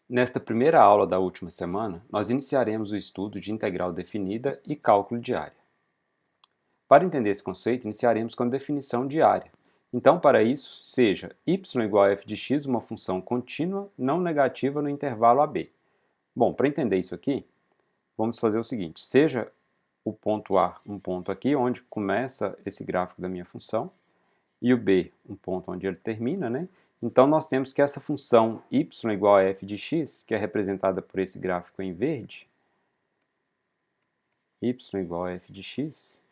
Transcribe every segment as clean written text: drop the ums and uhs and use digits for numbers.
Nesta primeira aula da última semana, nós iniciaremos o estudo de integral definida e cálculo de área. Para entender esse conceito, iniciaremos com a definição de área. Então, para isso, seja y igual a f de x uma função contínua não negativa no intervalo AB. Bom, para entender isso aqui, vamos fazer o seguinte, seja o ponto A um ponto aqui, onde começa esse gráfico da minha função, e o B um ponto onde ele termina, né? Então, nós temos que essa função y igual a f de x, que é representada por esse gráfico em verde, y igual a f de x,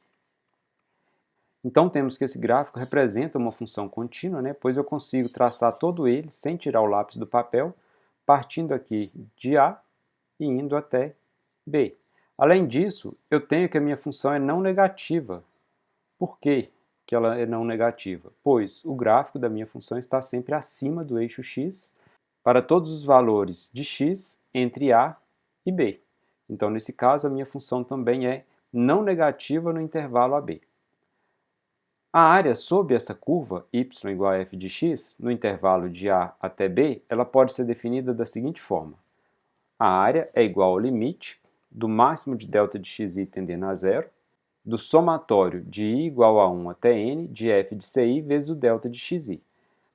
então temos que esse gráfico representa uma função contínua, né? Pois eu consigo traçar todo ele sem tirar o lápis do papel, partindo aqui de A e indo até B. Além disso, eu tenho que a minha função é não negativa. Por que que ela é não negativa? Pois o gráfico da minha função está sempre acima do eixo x para todos os valores de x entre A e B. Então, nesse caso, a minha função também é não negativa no intervalo AB. A área sob essa curva, y igual a f de x, no intervalo de A até B, ela pode ser definida da seguinte forma. A área é igual ao limite do máximo de delta de xi tendendo a zero, do somatório de i igual a 1 até n de f de ci vezes o delta de xi.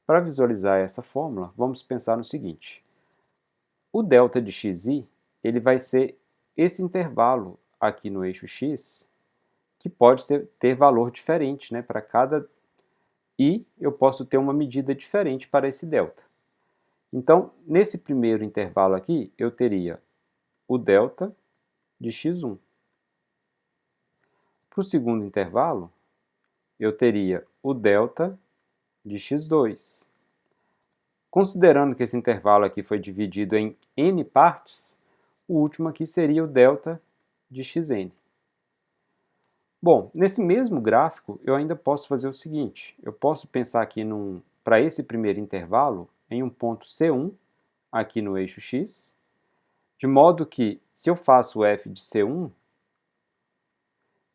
Para visualizar essa fórmula, vamos pensar no seguinte. O delta de xi ele vai ser esse intervalo aqui no eixo x, que pode ter valor diferente, né, para cada i, eu posso ter uma medida diferente para esse delta. Então, nesse primeiro intervalo aqui, eu teria o delta de x1. Para o segundo intervalo, eu teria o delta de x2. Considerando que esse intervalo aqui foi dividido em n partes, o último aqui seria o delta de xn. Bom, nesse mesmo gráfico, eu ainda posso fazer o seguinte, eu posso pensar aqui para esse primeiro intervalo em um ponto C1, aqui no eixo x, de modo que, se eu faço o f de C1,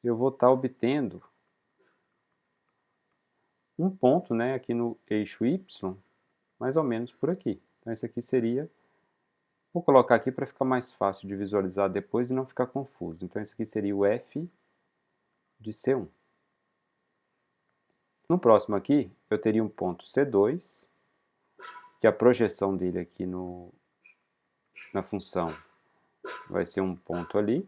eu vou estar obtendo um ponto, né, aqui no eixo y, mais ou menos por aqui. Então, esse aqui seria, vou colocar aqui para ficar mais fácil de visualizar depois e não ficar confuso. Então, esse aqui seria o f de C1. No próximo aqui, eu teria um ponto C2, que a projeção dele aqui na função vai ser um ponto ali.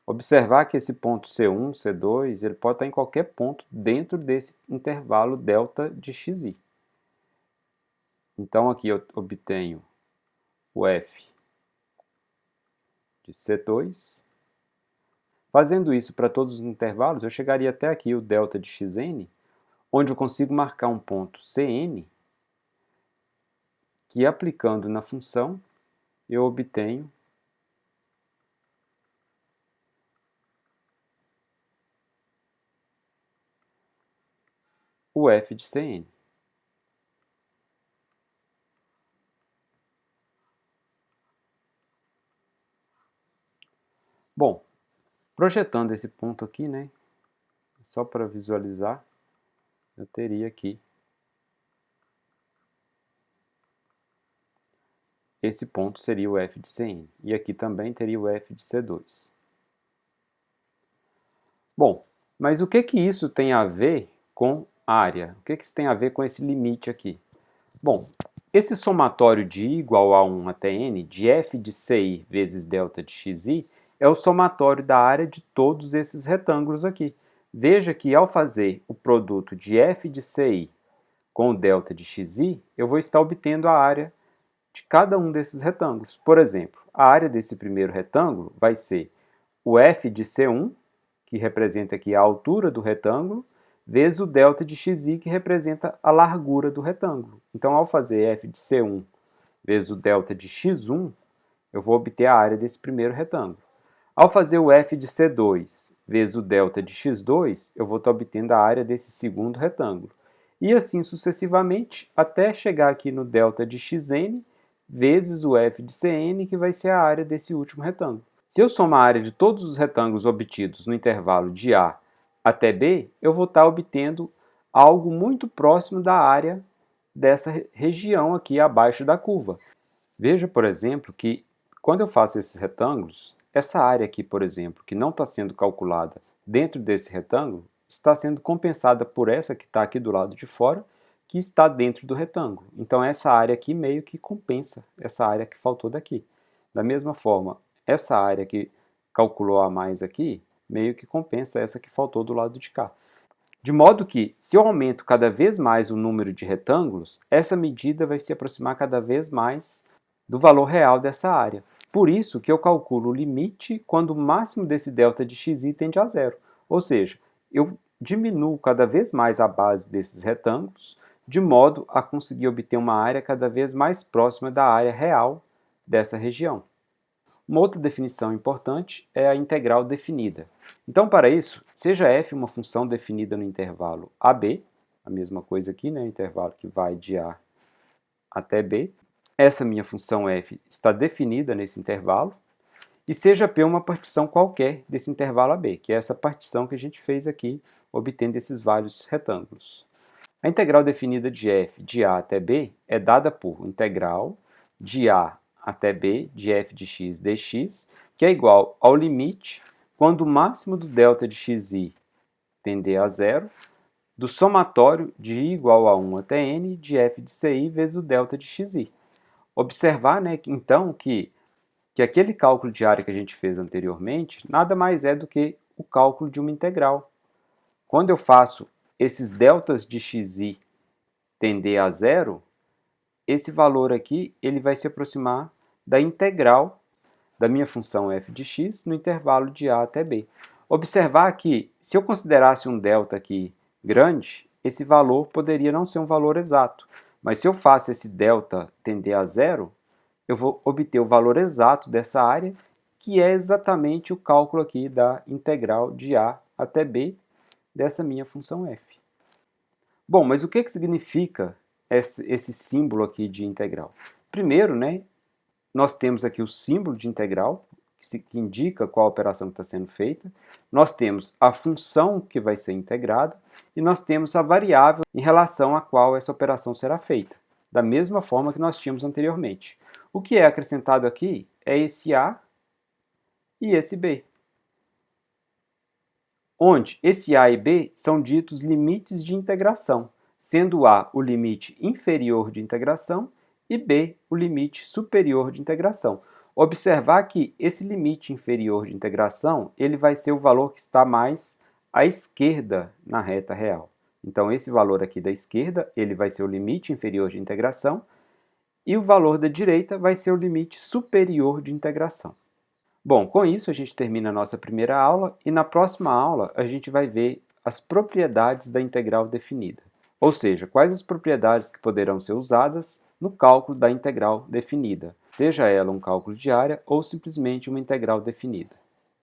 Observar que esse ponto C1, C2, ele pode estar em qualquer ponto dentro desse intervalo delta de xi. Então, aqui eu obtenho o f de C2. Fazendo isso para todos os intervalos, eu chegaria até aqui o delta de xn, onde eu consigo marcar um ponto Cn, que aplicando na função, eu obtenho o f de Cn. Bom, projetando esse ponto aqui, né, só para visualizar, eu teria aqui esse ponto seria o f de Cn, e aqui também teria o f de C2. Bom, mas o que isso tem a ver com área? O que isso tem a ver com esse limite aqui? Bom, esse somatório de i igual a 1 até n, de f de ci vezes delta de xi, é o somatório da área de todos esses retângulos aqui. Veja que ao fazer o produto de f de ci com o delta de xi, eu vou estar obtendo a área de cada um desses retângulos. Por exemplo, a área desse primeiro retângulo vai ser o f de C1, que representa aqui a altura do retângulo, vezes o delta de xi, que representa a largura do retângulo. Então, ao fazer f de C1 vezes o delta de x1, eu vou obter a área desse primeiro retângulo. Ao fazer o f de C2 vezes o delta de x2, eu vou estar obtendo a área desse segundo retângulo. E assim sucessivamente, até chegar aqui no delta de xn vezes o f de Cn, que vai ser a área desse último retângulo. Se eu somar a área de todos os retângulos obtidos no intervalo de A até B, eu vou estar obtendo algo muito próximo da área dessa região aqui abaixo da curva. Veja, por exemplo, que quando eu faço esses retângulos, essa área aqui, por exemplo, que não está sendo calculada dentro desse retângulo, está sendo compensada por essa que está aqui do lado de fora, que está dentro do retângulo. Então essa área aqui meio que compensa essa área que faltou daqui. Da mesma forma, essa área que calculou a mais aqui, meio que compensa essa que faltou do lado de cá. De modo que, se eu aumento cada vez mais o número de retângulos, essa medida vai se aproximar cada vez mais do valor real dessa área. Por isso que eu calculo o limite quando o máximo desse delta de xi tende a zero. Ou seja, eu diminuo cada vez mais a base desses retângulos, de modo a conseguir obter uma área cada vez mais próxima da área real dessa região. Uma outra definição importante é a integral definida. Então, para isso, seja f uma função definida no intervalo AB, a mesma coisa aqui, né, intervalo que vai de A até B. Essa minha função f está definida nesse intervalo, e seja P uma partição qualquer desse intervalo AB, que é essa partição que a gente fez aqui, obtendo esses vários retângulos. A integral definida de f de A até B é dada por integral de A até B de f de x dx, que é igual ao limite quando o máximo do delta de xi tender a zero, do somatório de i igual a 1 até n de f de ci vezes o delta de xi. Observar, né, então, que aquele cálculo de área que a gente fez anteriormente nada mais é do que o cálculo de uma integral. Quando eu faço esses deltas de xi tender a zero, esse valor aqui ele vai se aproximar da integral da minha função f de x no intervalo de a até b. Observar que, se eu considerasse um delta aqui grande, esse valor poderia não ser um valor exato, mas se eu faço esse delta tender a zero, eu vou obter o valor exato dessa área, que é exatamente o cálculo aqui da integral de a até b dessa minha função f. Bom, mas o que significa esse símbolo aqui de integral? Primeiro, né, nós temos aqui o símbolo de integral, que indica qual operação está sendo feita. Nós temos a função que vai ser integrada e nós temos a variável em relação à qual essa operação será feita, da mesma forma que nós tínhamos anteriormente. O que é acrescentado aqui é esse a e esse b, onde esse a e b são ditos limites de integração, sendo a o limite inferior de integração e b o limite superior de integração. Observar que esse limite inferior de integração ele vai ser o valor que está mais à esquerda na reta real. Então esse valor aqui da esquerda ele vai ser o limite inferior de integração e o valor da direita vai ser o limite superior de integração. Bom, com isso a gente termina a nossa primeira aula e na próxima aula a gente vai ver as propriedades da integral definida. Ou seja, quais as propriedades que poderão ser usadas no cálculo da integral definida, seja ela um cálculo de área ou simplesmente uma integral definida.